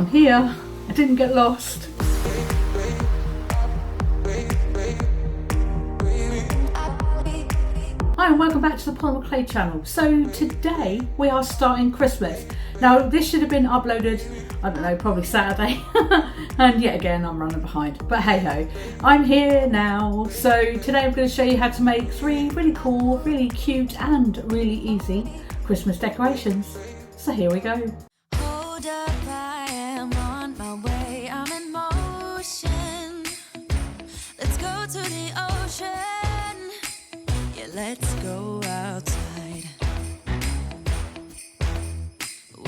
I'm here. I didn't get lost. Hi and welcome back to the Polymer Clay channel. So today we are starting Christmas. Now this should have been uploaded, I don't know, probably Saturday. And yet again I'm running behind, but hey ho, I'm here now. So today I'm going to show you how to make 3 really cool, really cute and really easy Christmas decorations. So here we go. Hold up, I am on my way, I'm in motion. Let's go to the ocean. Yeah, let's go outside.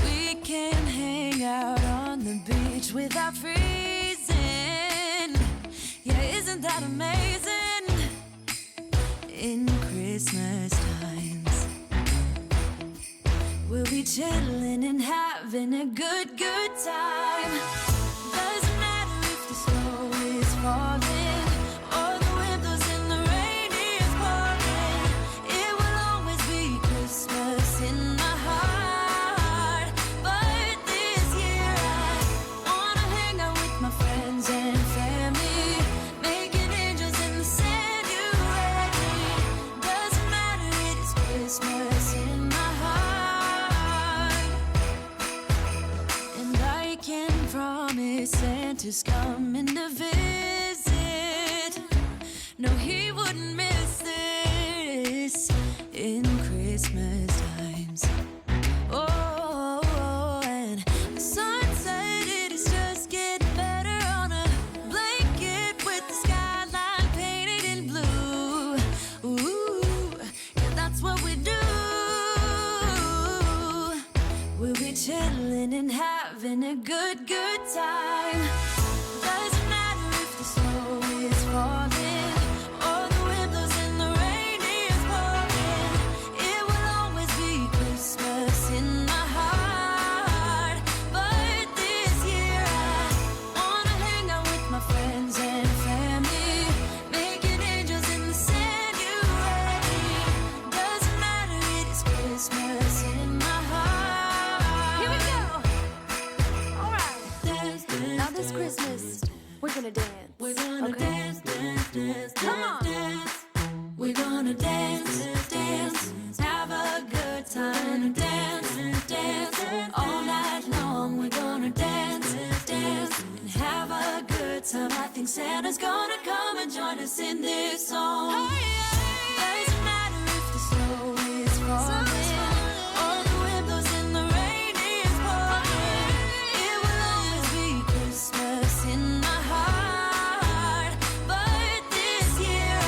We can hang out on the beach without freezing. Yeah, isn't that amazing? In Christmas times, we'll be chilling and having a good time. Doesn't matter if the snow is falling or the wind blows and the rain is pouring. It will always be Christmas in my heart. But this year I wanna hang out with my friends and family, making angels in the sand, you and me. Doesn't matter, it is Christmas in my heart. And I can promise Santa's coming to visit. No, he wouldn't miss this in Christmas times. Oh, and the sun said it is just getting better on a blanket with the skyline painted in blue. Ooh, yeah, that's what we do. We'll be chilling and having a good time. Doesn't matter if the snow is falling or the wind blows and the rain is pouring. It will always be Christmas in my heart. But this year I wanna hang out with my friends and family, making angels in the sand, you and me. Doesn't matter, it is Christmas in my heart. Here we go. All right. Dance, dance, now this Christmas, we're gonna dance. We're gonna dance, dance, dance, come on. Dance. We're gonna dance, dance, have a good time. Dance, dance, all night long. We're gonna dance, dance, and have a good time. I think Santa's gonna come and join us in this song. Doesn't matter if the snow is falling or the wind blows and the rain is pouring. It will always be Christmas in my heart. But this year I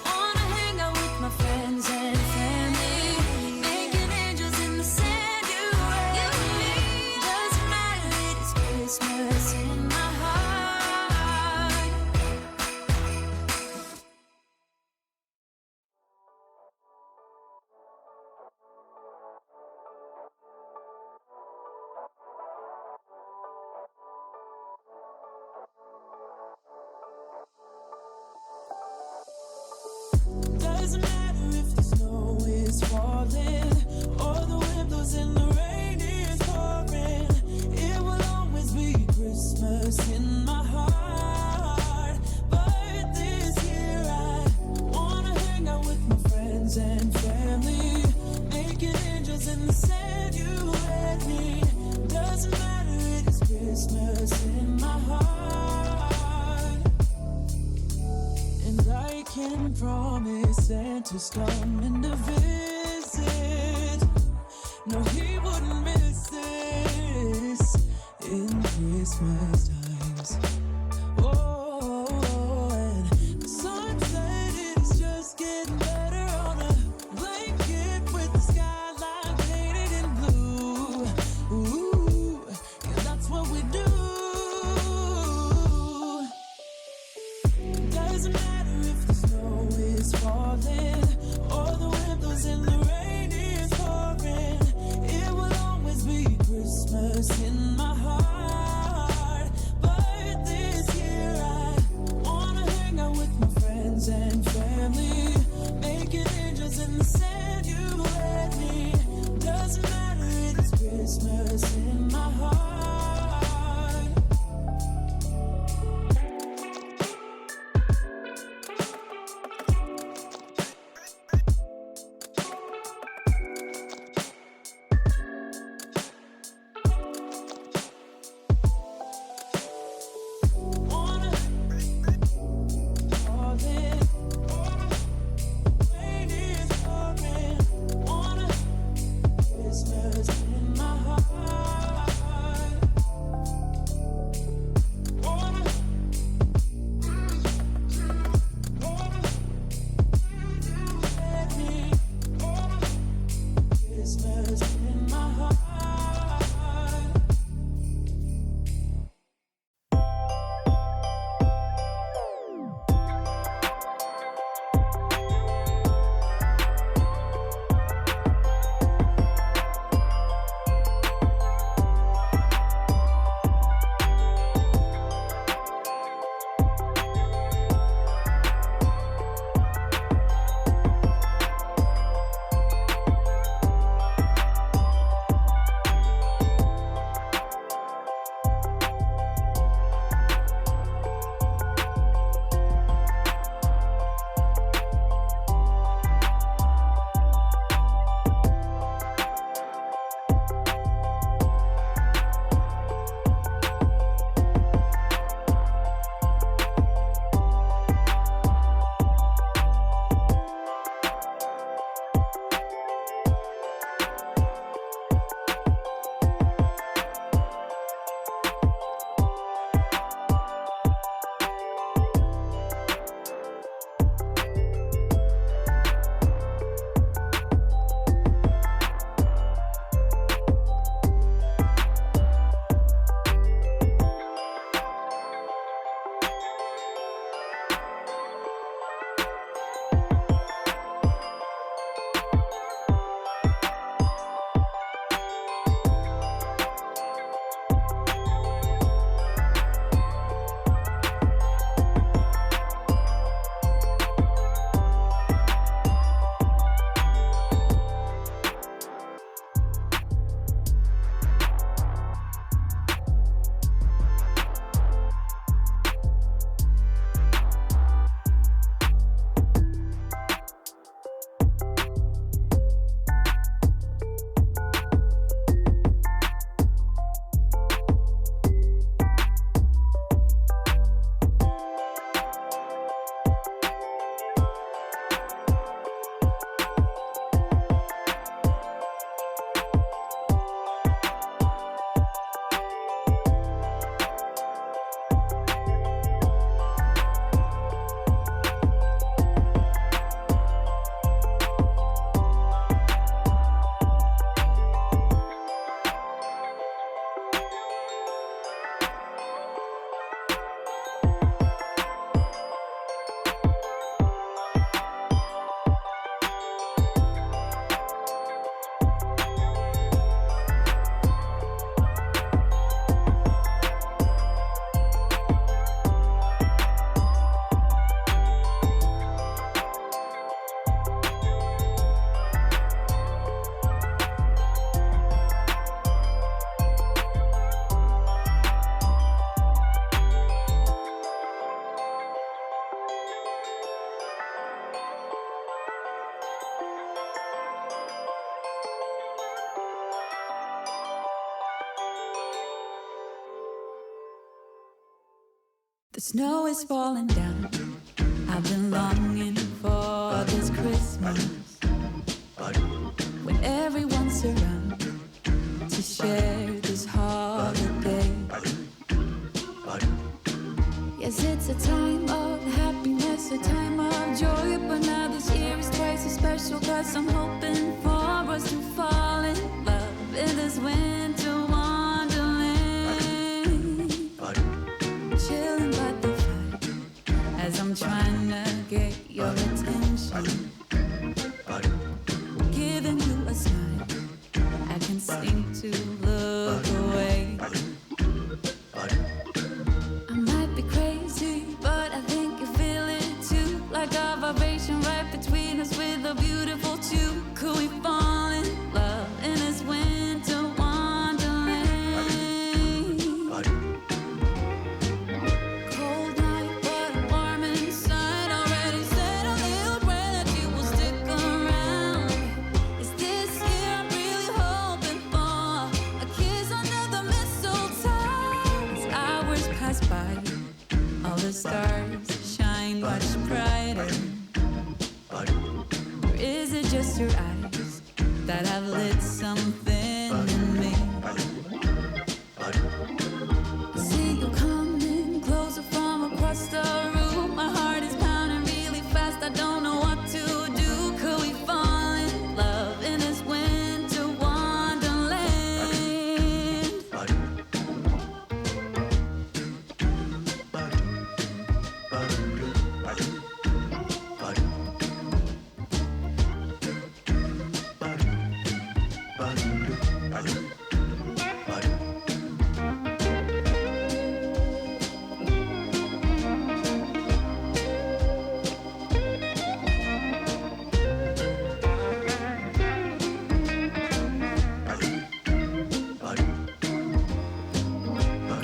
wanna hang out with my friends and family, making angels in the sand, you and me. Doesn't matter, it is Christmas in my heart. Doesn't matter if the snow is falling or the wind blows and the rain is pouring. It will always be Christmas in my heart. But this year I wanna hang out with my friends and family, making angels in the sand, you and me. Doesn't matter, it is Christmas in my heart. And I can promise Santa's coming to visit. No, he wouldn't miss this in Christmas times. Oh, and the sun said it's just getting better on a blanket with the skyline painted in blue. Ooh, yeah, that's what we do. Doesn't matter if the snow is falling or the wind blows and the rain is pouring. It will always be Christmas in my heart. The snow is falling down. I've been longing for this Christmas, when everyone's around to share this holiday. Yes, it's a time of happiness, a time of joy, but now this year is twice as special, 'cause I'm hoping for us to fall in love in this winter wonderland. Chilling by the fire as I'm trying to get your attention, giving you a smile. I can't seem to look away. I might be crazy, but I think you feel it too. Like a vibration right between us with a beautiful two. Could we fall in love in this winter wonderland? Cold night, but I'm warm inside. Already said a little prayer that you will stick around. Is this year I'm really hoping for a kiss under the mistletoe? As hours pass by, all the stars shine much brighter. Or is it just your eyes that have lit something in me? I see you coming closer from across the room. My heart is pounding really fast. I don't know what to do. Could we fall in love in this winter wonderland?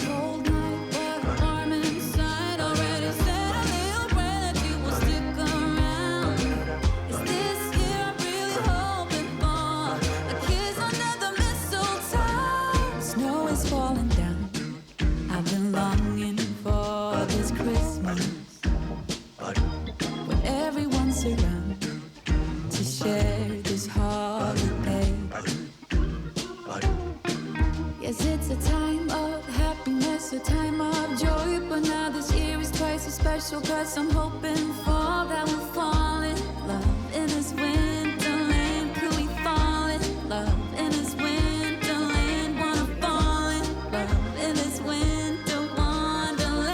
Cold night, but I'm warm inside. Already said a little prayer that you will stick around. Is this year I'm really hoping for a kiss under the mistletoe? Snow is falling down. I've been longing for this Christmas, when everyone's around to share this holiday. Yes, it's a time of happiness, a time of joy, but now this year is twice as special, 'cause I'm hoping for that we'll fall in love in this winterland. Could we fall in love in this winterland? Wanna fall in love in this winter wonderland.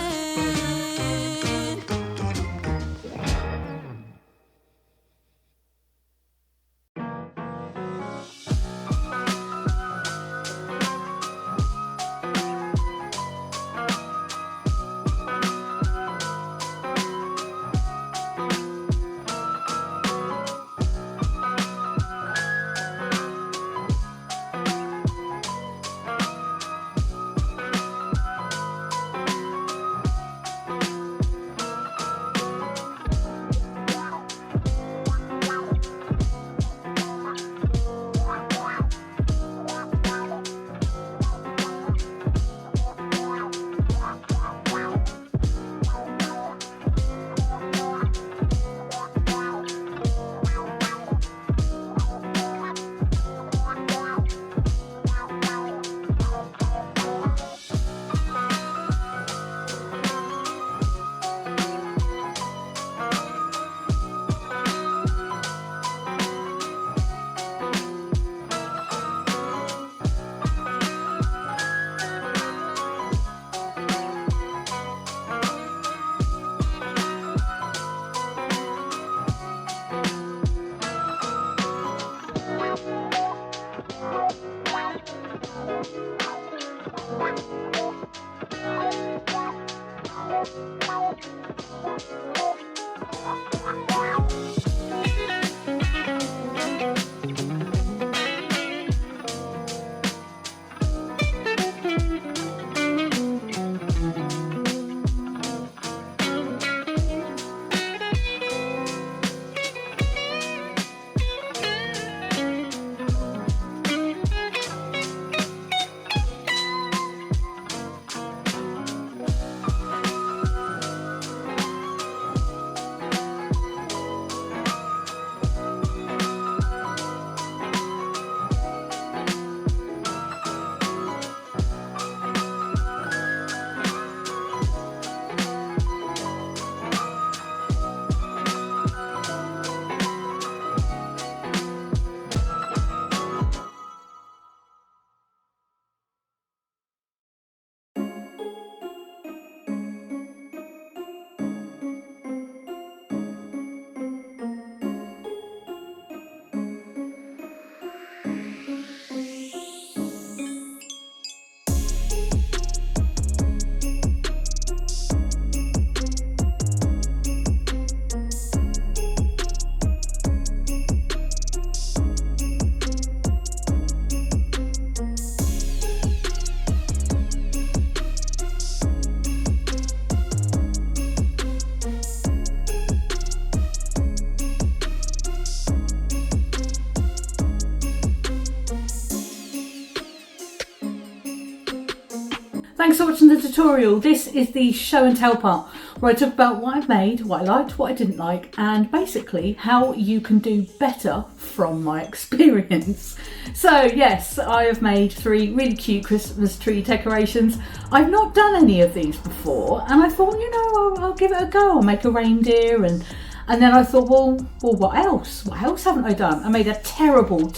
Thanks for watching the tutorial. This is the show and tell part where I talk about what I've made, what I liked, what I didn't like, and basically how you can do better from my experience. So yes, I have made 3 really cute Christmas tree decorations. I've not done any of these before, and I thought, you know, I'll give it a go. I'll make a reindeer, and then I thought, well, what else? What else haven't I done? I made a terrible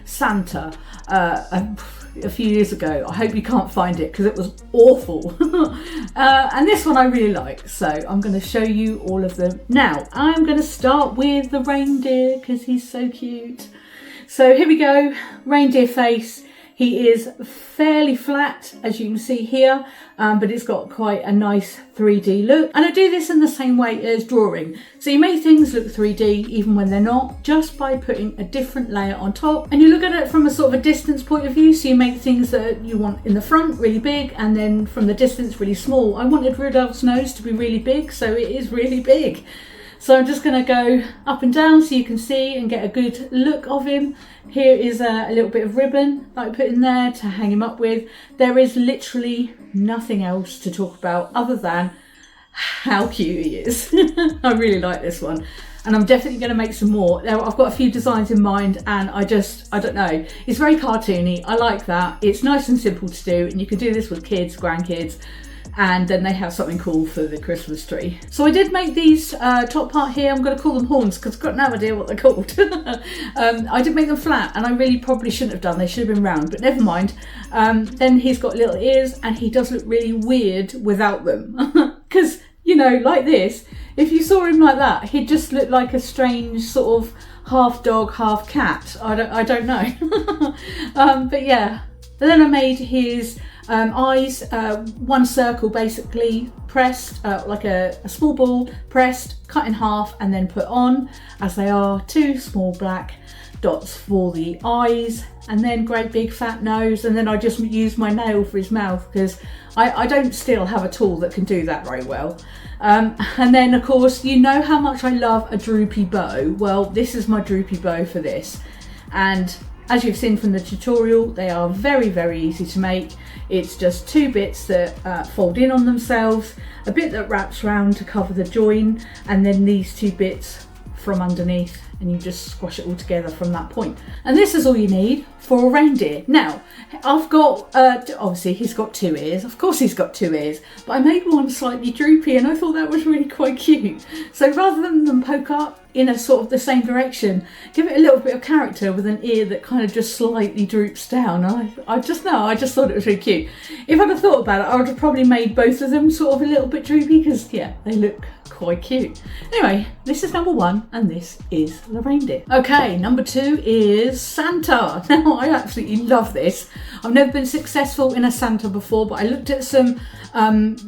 Santa a few years ago. I hope you can't find it because it was awful. And this one I really like, so I'm going to show you all of them. Now I'm going to start with the reindeer because he's so cute. So here we go, reindeer face. He is fairly flat, as you can see here, but it's got quite a nice 3D look. And I do this in the same way as drawing. So you make things look 3D even when they're not, just by putting a different layer on top. And you look at it from a sort of a distance point of view. So you make things that you want in the front really big, and then from the distance really small. I wanted Rudolph's nose to be really big, so it is really big. So I'm just going to go up and down so you can see and get a good look of him. Here is a little bit of ribbon that I put in there to hang him up with. There is literally nothing else to talk about other than how cute he is. I really like this one. And I'm definitely going to make some more. Now, I've got a few designs in mind, and I don't know. It's very cartoony. I like that. It's nice and simple to do, and you can do this with kids, grandkids. And then they have something cool for the Christmas tree. So I did make these top part here, I'm going to call them horns because I've got no idea what they're called. I did make them flat, and I really probably shouldn't have done. They should have been round, but never mind. Then he's got little ears, and he does look really weird without them. Because, you know, like this, if you saw him like that, he'd just look like a strange sort of half dog, half cat. I don't know. But yeah. And then I made his eyes, one circle basically pressed, like a small ball pressed, cut in half and then put on, as they are 2 small black dots for the eyes, and then great big fat nose. And then I just used my nail for his mouth because I don't still have a tool that can do that very well. And then of course, you know how much I love a droopy bow. Well, this is my droopy bow for this, and as you've seen from the tutorial, they are very easy to make. It's just 2 bits that fold in on themselves, a bit that wraps around to cover the join, and then these 2 bits from underneath, and you just squash it all together from that point. And this is all you need for a reindeer. Now, I've got, obviously he's got 2 ears. Of course he's got 2 ears, but I made one slightly droopy, and I thought that was really quite cute. So rather than them poke up in a sort of the same direction, give it a little bit of character with an ear that kind of just slightly droops down. I just thought it was really cute. If I'd have thought about it, I would have probably made both of them sort of a little bit droopy because, yeah, they look quite cute. Anyway, this is number 1, and this is the reindeer. Okay, number 2 is Santa. Now, I absolutely love this. I've never been successful in a Santa before, but I looked at some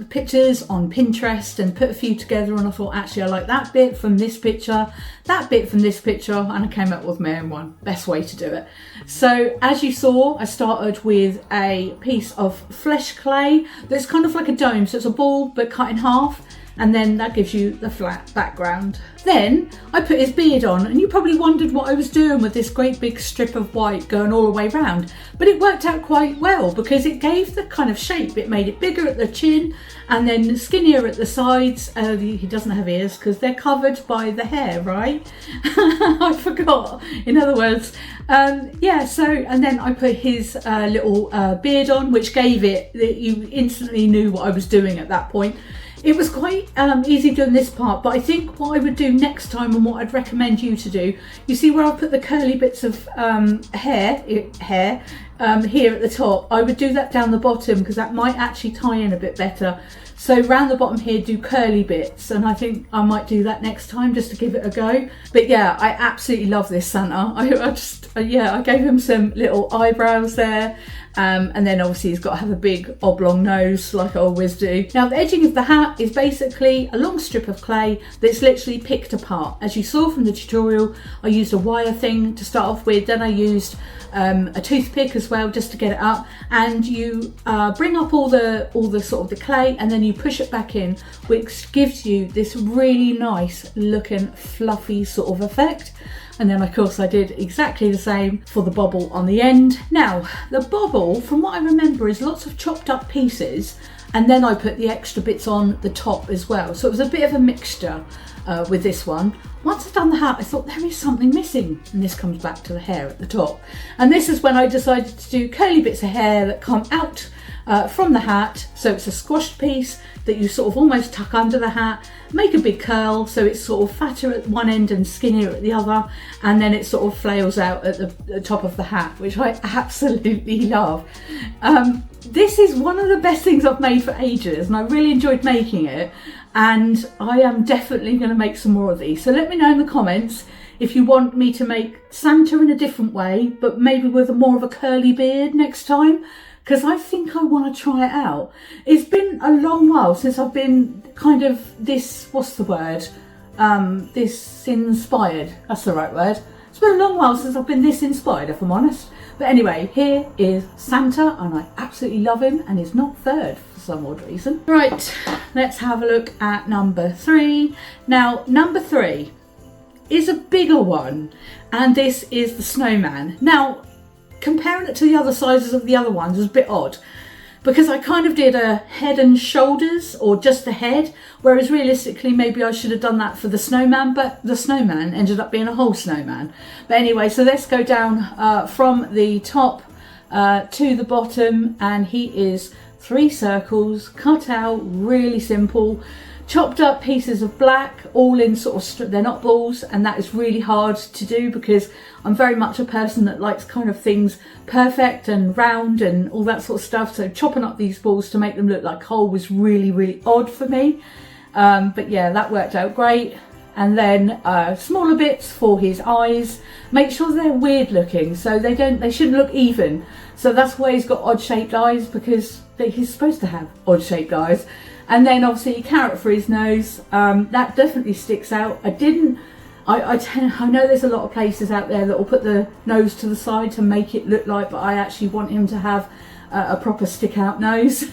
pictures on Pinterest and put a few together, and I thought, actually, I like that bit from this picture, that bit from this picture, and I came up with my own one. Best way to do it. So as you saw, I started with a piece of flesh clay that's kind of like a dome, so it's a ball but cut in half, and then that gives you the flat background. Then I put his beard on, and you probably wondered what I was doing with this great big strip of white going all the way round, but it worked out quite well because it gave the kind of shape. It made it bigger at the chin and then skinnier at the sides. He doesn't have ears because they're covered by the hair, right? I forgot. In other words, yeah, so, and then I put his little beard on, which gave it, you instantly knew what I was doing at that point. It was quite easy doing this part, but I think what I would do next time, and what I'd recommend you to do, you see where I've put the curly bits of hair here at the top, I would do that down the bottom because that might actually tie in a bit better. So round the bottom here, do curly bits, and I think I might do that next time just to give it a go. But yeah, I absolutely love this Santa. I gave him some little eyebrows there. And then obviously he's got to have a big oblong nose like I always do. Now the edging of the hat is basically a long strip of clay that's literally picked apart. As you saw from the tutorial, I used a wire thing to start off with, then I used a toothpick as as well, just to get it up, and you bring up all the sort of the clay, and then you push it back in, which gives you this really nice looking fluffy sort of effect. And then of course I did exactly the same for the bobble on the end. Now the bobble, from what I remember, is lots of chopped up pieces, and then I put the extra bits on the top as well, so it was a bit of a mixture with this one. Once I'd done the hat, I thought there is something missing, and this comes back to the hair at the top. And this is when I decided to do curly bits of hair that come out from the hat, so it's a squashed piece that you sort of almost tuck under the hat, make a big curl so it's sort of fatter at one end and skinnier at the other, and then it sort of flails out at the top of the hat, which I absolutely love. This is one of the best things I've made for ages, and I really enjoyed making it, and I am definitely going to make some more of these. So let me know in the comments if you want me to make Santa in a different way, but maybe with more of a curly beard next time, because I think I want to try it out. It's been a long while since I've been kind of this, what's the word? This inspired, that's the right word. It's been a long while since I've been this inspired, if I'm honest. But anyway, here is Santa, and I absolutely love him, and he's not third for some odd reason. Right, let's have a look at number 3. Now, number 3 is a bigger one, and this is the Snowman. Now, comparing it to the other sizes of the other ones was a bit odd, because I kind of did a head and shoulders, or just the head, whereas realistically maybe I should have done that for the Snowman, but the Snowman ended up being a whole snowman. But anyway, so let's go down from the top to the bottom, and he is 3 circles cut out, really simple, chopped up pieces of black, all in sort of, they're not balls, and that is really hard to do because I'm very much a person that likes kind of things perfect and round and all that sort of stuff, so chopping up these balls to make them look like whole was really, really odd for me. But yeah, that worked out great. And then smaller bits for his eyes. Make sure they're weird looking, so they shouldn't look even. So that's why he's got odd shaped eyes, because he's supposed to have odd shaped eyes. And then obviously a carrot for his nose. That definitely sticks out. I know there's a lot of places out there that will put the nose to the side to make it look like, but I actually want him to have a proper stick out nose.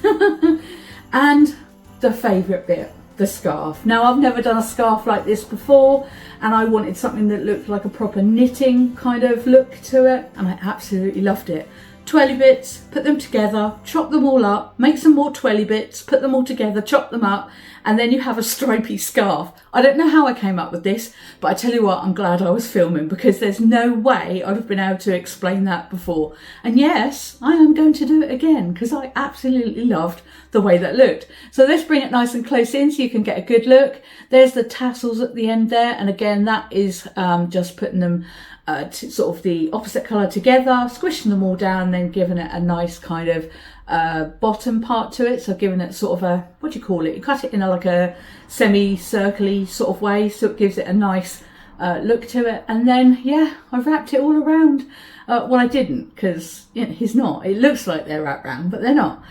And the favourite bit, the scarf. Now, I've never done a scarf like this before, and I wanted something that looked like a proper knitting kind of look to it, and I absolutely loved it. Twirly bits, put them together, chop them all up, make some more twirly bits, put them all together, chop them up, and then you have a stripy scarf. I don't know how I came up with this, but I tell you what, I'm glad I was filming, because there's no way I'd have been able to explain that before. And yes, I am going to do it again, because I absolutely loved the way that looked. So let's bring it nice and close in so you can get a good look. There's the tassels at the end there, and again, that is just putting them sort of the opposite colour together, squishing them all down, then giving it a nice kind of bottom part to it, so giving it sort of a, what do you call it, you cut it in like a semi-circle-y sort of way, so it gives it a nice look to it. And then yeah, I wrapped it all around. Well, I didn't, because you know, he's not, it looks like they're wrapped around, but they're not.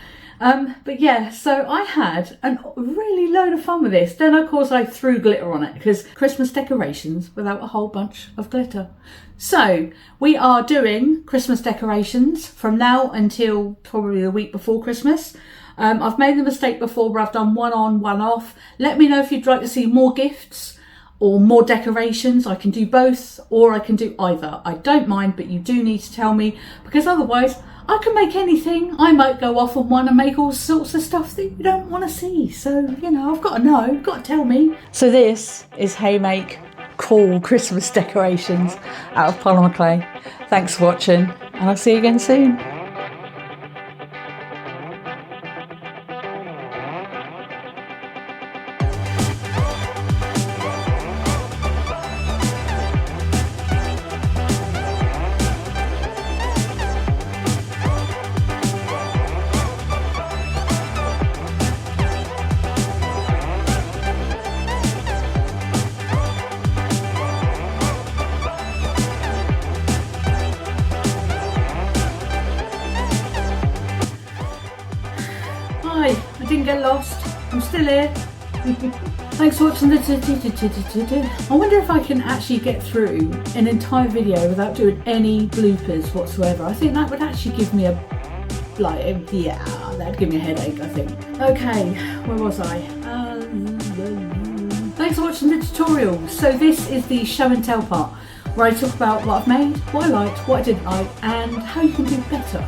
But yeah, so I had a really load of fun with this. Then of course I threw glitter on it, because Christmas decorations without a whole bunch of glitter. So we are doing Christmas decorations from now until probably the week before Christmas. I've made the mistake before where I've done one on, one off. Let me know if you'd like to see more gifts or more decorations. I can do both, or I can do either. I don't mind, but you do need to tell me, because otherwise I can make anything. I might go off on one and make all sorts of stuff that you don't want to see. So, you know, I've got to know, you've got to tell me. So this is Haymake cool Christmas decorations out of polymer clay. Thanks for watching, and I'll see you again soon. Hi, I didn't get lost. I'm still here. Thanks for watching I wonder if I can actually get through an entire video without doing any bloopers whatsoever. I think that would actually give me that'd give me a headache, I think. Okay, where was I? Thanks for watching the tutorial. So this is the show and tell part, where I talk about what I've made, what I liked, what I didn't like, and how you can do better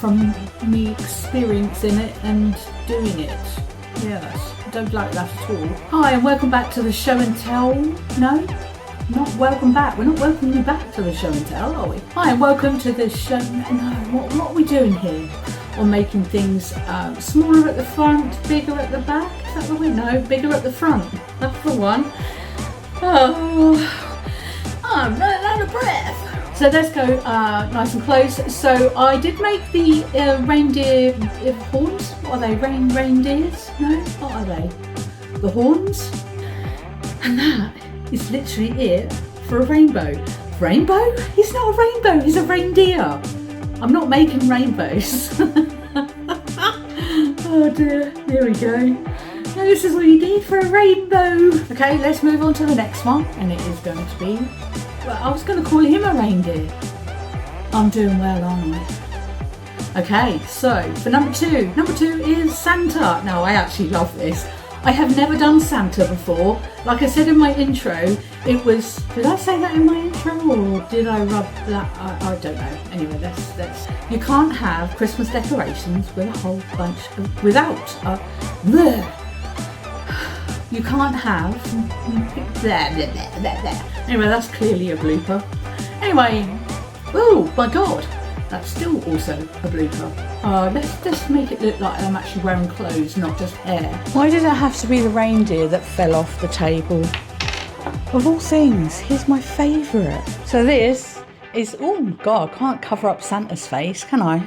from me experiencing it and doing it. Yes, I don't like that at all. Hi, and welcome back to the show and tell. No, not welcome back. We're not welcoming you back to the show and tell, are we? Hi, and welcome to the show. No, what are we doing here? Or making things smaller at the front, bigger at the back. Is that the way? No, bigger at the front. That's the one. Oh, I'm running out of breath. So let's go nice and close. So I did make the reindeer horns. What are they? Reindeers? No, what are they? The horns. And that is literally it for a rainbow. Rainbow? He's not a rainbow, he's a reindeer. I'm not making rainbows. Oh dear, here we go. Now this is what you need for a rainbow. Okay, let's move on to the next one. And it is going to be, well, I was going to call him a reindeer. I'm doing well, aren't I? Okay, so for number two is Santa. Now I actually love this. I have never done Santa before. Like I said in my intro, it was, did I say that in my intro or did I rub that? I don't know. Anyway, that's you can't have Christmas decorations with a whole bunch of, you can't have, Anyway, that's clearly a blooper. Anyway, oh my God. That's still also a blooper. Let's just make it look like I'm actually wearing clothes, not just hair. Why did it have to be the reindeer that fell off the table? Of all things, here's my favourite. So this is, oh God, I can't cover up Santa's face, can I?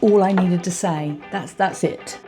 All I needed to say. That's it.